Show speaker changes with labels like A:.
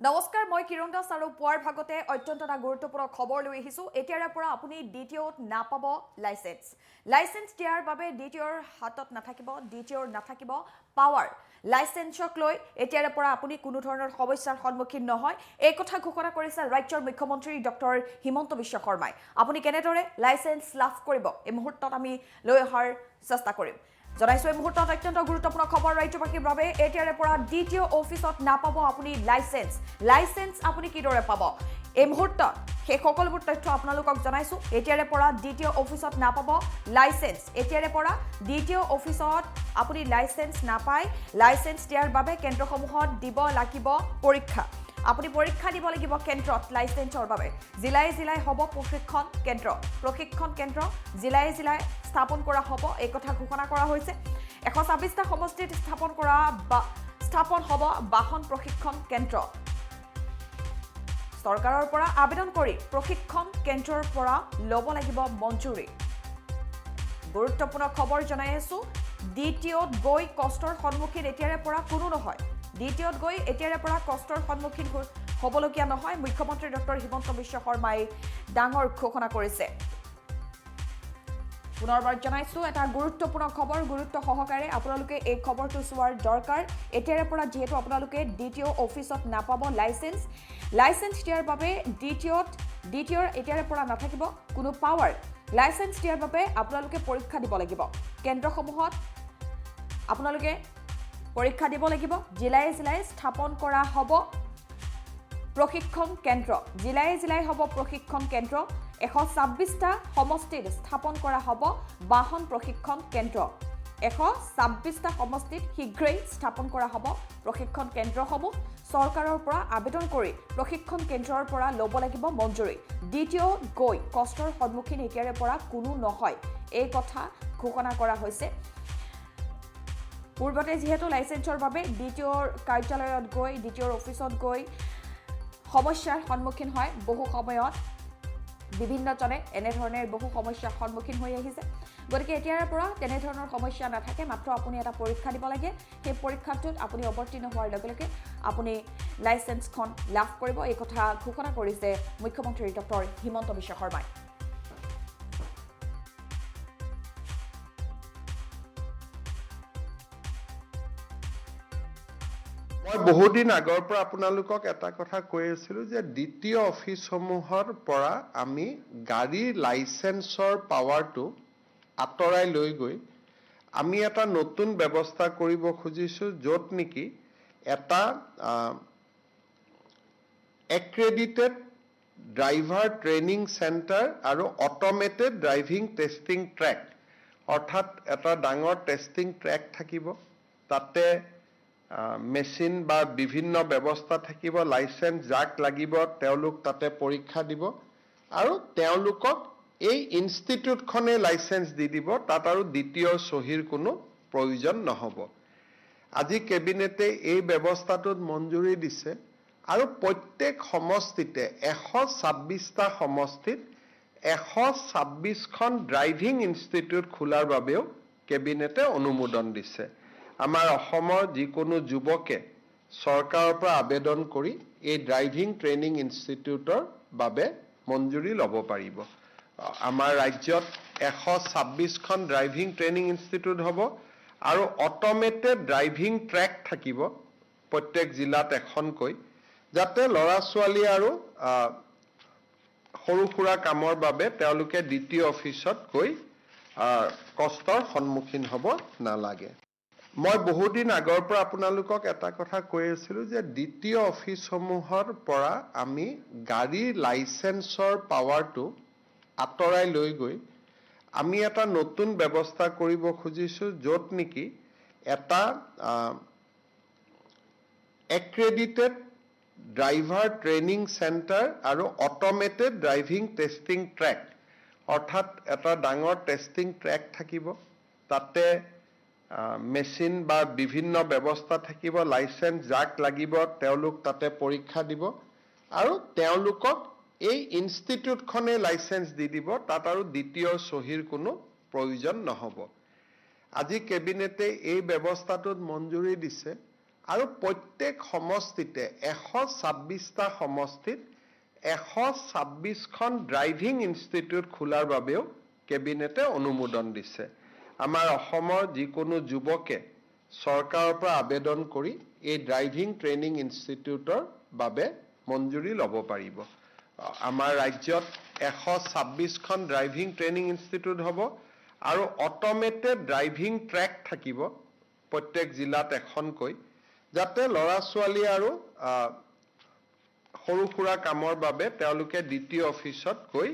A: নমস্কাৰ মই কিৰণ দাস আৰু পুৱাৰ ভাগতে অত্যন্ত এটা গুৰুত্বপূৰ্ণ খবৰ লৈ আহিছোঁ এতিয়াৰে পৰা আপুনি দ্বিতীয়ত নাপাব লাইসেন্স দিয়াৰ বাবে দ্বিতীয়ৰ হাতত নাথাকিব দ্বিতীয়ৰ নাথাকিব পাৱাৰ লাইসেন্সক লৈ এতিয়াৰে পৰা আপুনি কোনো ধৰণৰ সমস্যাৰ সন্মুখীন নহয় এই কথা ঘোষণা কৰিছে ৰাজ্যৰ মুখ্যমন্ত্ৰী ডক্টৰ হিমন্ত বিশ্ব শৰ্মাই আপুনি কেনেদৰে লাইসেন্স লাভ কৰিব এই মুহূৰ্তত আমি লৈ অহাৰ চেষ্টা কৰিম জনাইছো এই মুহূৰ্তত অত্যন্ত গুৰুত্বপূৰ্ণ খবৰ ৰাজ্যবাসীৰ বাবে এতিয়াৰে পৰা দ্বিতীয় অফিচত নাপাব আপুনি লাইসেন্স আপুনি কিদৰে পাব এই মুহূৰ্তত সেই সকলোবোৰ তথ্য আপোনালোকক জনাইছো এতিয়াৰে পৰা দ্বিতীয় অফিচত নাপাব লাইসেন্স এতিয়াৰে পৰা দ্বিতীয় অফিচত আপুনি লাইসেন্স নাপায় লাইসেন্স দিয়াৰ বাবে কেন্দ্ৰসমূহত দিব লাগিব পৰীক্ষা আপুনি পৰীক্ষা দিব লাগিব কেন্দ্ৰত লাইসেন্সৰ বাবে জিলাই জিলাই হ'ব প্ৰশিক্ষণ কেন্দ্ৰ জিলাই জিলাই স্থাপন কৰা হ'ব এই কথা ঘোষণা কৰা হৈছে 126টা সমষ্টিত স্থাপন হ'ব বাহন প্ৰশিক্ষণ কেন্দ্ৰ চৰকাৰৰ পৰা আবেদন কৰি প্ৰশিক্ষণ কেন্দ্ৰৰ পৰা ল'ব লাগিব মঞ্জুৰি গুৰুত্বপূৰ্ণ খবৰ জনাই আছো দ্বিতীয়ত গৈ কষ্টৰ সন্মুখীন এতিয়াৰে পৰা কোনো নহয় দ্বিতীয়ত গৈ এতিয়াৰে পৰা কষ্টৰ সন্মুখীন হ'বলগীয়া নহয় মুখ্যমন্ত্ৰী ডক্টৰ হিমন্ত বিশ্ব শৰ্মাই ডাঙৰ ঘোষণা কৰিছে পুনৰবাৰ জনাইছো এটা গুৰুত্বপূৰ্ণ খবৰ গুৰুত্ব সহকাৰে আপোনালোকে এই খবৰটো চোৱাৰ দৰকাৰ এতিয়াৰে পৰা যেহেতু আপোনালোকে দ্বিতীয় অফিচত নাপাব লাইসেন্স দিয়াৰ বাবে দ্বিতীয়ৰ এতিয়াৰে পৰা নাথাকিব কোনো পাৱাৰ লাইসেন্স দিয়াৰ বাবে আপোনালোকে পৰীক্ষা দিব লাগিব কেন্দ্ৰসমূহত আপোনালোকে পৰীক্ষা দিব লাগিব জিলাই জিলাই স্থাপন কৰা হ'ব প্ৰশিক্ষণ কেন্দ্ৰ জিলাই হ'ব প্ৰশিক্ষণ কেন্দ্ৰ 126টা সমষ্টিত স্থাপন কৰা হ'ব বাহন প্ৰশিক্ষণ কেন্দ্ৰ 126টা সমষ্টিত শীঘ্ৰেই স্থাপন কৰা হ'ব প্ৰশিক্ষণ কেন্দ্ৰসমূহ চৰকাৰৰ পৰা আবেদন কৰি প্ৰশিক্ষণ কেন্দ্ৰৰ পৰা ল'ব লাগিব মঞ্জুৰি দ্বিতীয় গৈ কষ্টৰ সন্মুখীন এতিয়াৰে পৰা কোনো নহয় এই কথা ঘোষণা কৰা হৈছে পূৰ্বতে যেহেতু লাইসেন্সৰ বাবে দ্বিতীয়ৰ কাৰ্যালয়ত গৈ দ্বিতীয়ৰ অফিচত গৈ সমস্যাৰ সন্মুখীন হয় বহু সময়ত বিভিন্নজনে এনেধৰণৰ বহু সমস্যাৰ সন্মুখীন হৈ আহিছে গতিকে এতিয়াৰ পৰা তেনেধৰণৰ সমস্যা নাথাকে মাত্ৰ আপুনি এটা পৰীক্ষা দিব লাগে সেই পৰীক্ষাটোত আপুনি অৱতীৰ্ণ হোৱাৰ লগে লগে আপুনি লাইসেন্সখন লাভ কৰিব এই কথা ঘোষণা কৰিছে মুখ্যমন্ত্ৰী ডক্টৰ হিমন্ত বিশ্ব শৰ্মাই
B: মই বহুদিন আগৰ পৰা আপোনালোকক এটা কথা কৈ আছিলো যে দ্বিতীয় অফিচসমূহৰ পৰা আমি গাড়ীৰ লাইসেন্সৰ পাৱাৰটো আঁতৰাই লৈ গৈ আমি এটা নতুন ব্যৱস্থা কৰিব খুজিছো য'ত নেকি এটা এক্ৰেডিটেড ড্ৰাইভাৰ ট্ৰেইনিং চেণ্টাৰ আৰু অট'মেটেড ড্ৰাইভিং টেষ্টিং ট্ৰেক অৰ্থাৎ এটা ডাঙৰ টেষ্টিং ট্ৰেক থাকিব তাতে মেচিন বা বিভিন্ন ব্যৱস্থা থাকিব লাইসেন্স যাক লাগিব তেওঁলোক তাতে পৰীক্ষা দিব আৰু তেওঁলোকক এই ইনষ্টিটিউটখনে লাইসেন্স দি দিব তাত আৰু দ্বিতীয় সহিৰ কোনো প্ৰয়োজন নহব আজি কেবিনেটে এই ব্যৱস্থাটোত মঞ্জুৰি দিছে আৰু প্ৰত্যেক সমষ্টিতে 126টা সমষ্টিত 126খন ড্ৰাইভিং ইনষ্টিটিউট খোলাৰ বাবেও কেবিনেটে অনুমোদন দিছে আমাৰ অসমৰ যিকোনো যুৱকে চৰকাৰৰ পৰা আবেদন কৰি এই ড্ৰাইভিং ট্ৰেইনিং ইনষ্টিটিউটৰ বাবে মঞ্জুৰি ল'ব পাৰিব আমাৰ ৰাজ্যত 126খন ড্ৰাইভিং ট্ৰেইনিং ইনষ্টিটিউট হ'ব আৰু অট'মেটেড ড্ৰাইভিং ট্ৰেক থাকিব প্ৰত্যেক জিলাত এখনকৈ যাতে ল'ৰা ছোৱালী আৰু সৰু সুৰা কামৰ বাবে তেওঁলোকে দ্বিতীয় অফিচত গৈ কষ্টৰ সন্মুখীন হ'ব নালাগে মই বহুদিন আগৰ পৰা আপোনালোকক এটা কথা কৈ আছিলো যে দ্বিতীয় অফিচসমূহৰ পৰা আমি গাড়ীৰ লাইসেন্সৰ পাৱাৰটো আঁতৰাই লৈ গৈ আমি এটা নতুন ব্যৱস্থা কৰিব খুজিছো য'ত নেকি এটা এক্ৰেডিটেড ড্ৰাইভাৰ ট্ৰেইনিং চেণ্টাৰ আৰু অট'মেটেড ড্ৰাইভিং টেষ্টিং ট্ৰেক অৰ্থাৎ এটা ডাঙৰ টেষ্টিং ট্ৰেক থাকিব তাতে মেচিন বা বিভিন্ন ব্যৱস্থা থাকিব লাইসেন্স যাক লাগিব তেওঁলোক তাতে পৰীক্ষা দিব আৰু তেওঁলোকক এই ইনষ্টিটিউটখনে লাইসেন্স দি দিব তাত আৰু দ্বিতীয় সহিৰ কোনো প্ৰয়োজন নহব আজি কেবিনেটে এই ব্যৱস্থাটোত মঞ্জুৰি দিছে আৰু প্ৰত্যেক সমষ্টিতে 126টা সমষ্টিত 126খন ড্ৰাইভিং ইনষ্টিটিউট খোলাৰ বাবেও কেবিনেটে অনুমোদন দিছে। আমাৰ অসমৰ যিকোনো যুৱকে চৰকাৰৰ পৰা আবেদন কৰি এই ড্ৰাইভিং ট্ৰেইনিং ইনষ্টিটিউটৰ বাবে মঞ্জুৰি ল'ব পাৰিব। আমাৰ ৰাজ্যত 126খন ড্ৰাইভিং ট্ৰেইনিং ইনষ্টিটিউট হ'ব আৰু অট'মেটেড ড্ৰাইভিং ট্ৰেক থাকিব প্ৰত্যেক জিলাত এখনকৈ, যাতে ল'ৰা-ছোৱালী আৰু সৰু সুৰা কামৰ বাবে তেওঁলোকে দ্বিতীয় অফিচত গৈ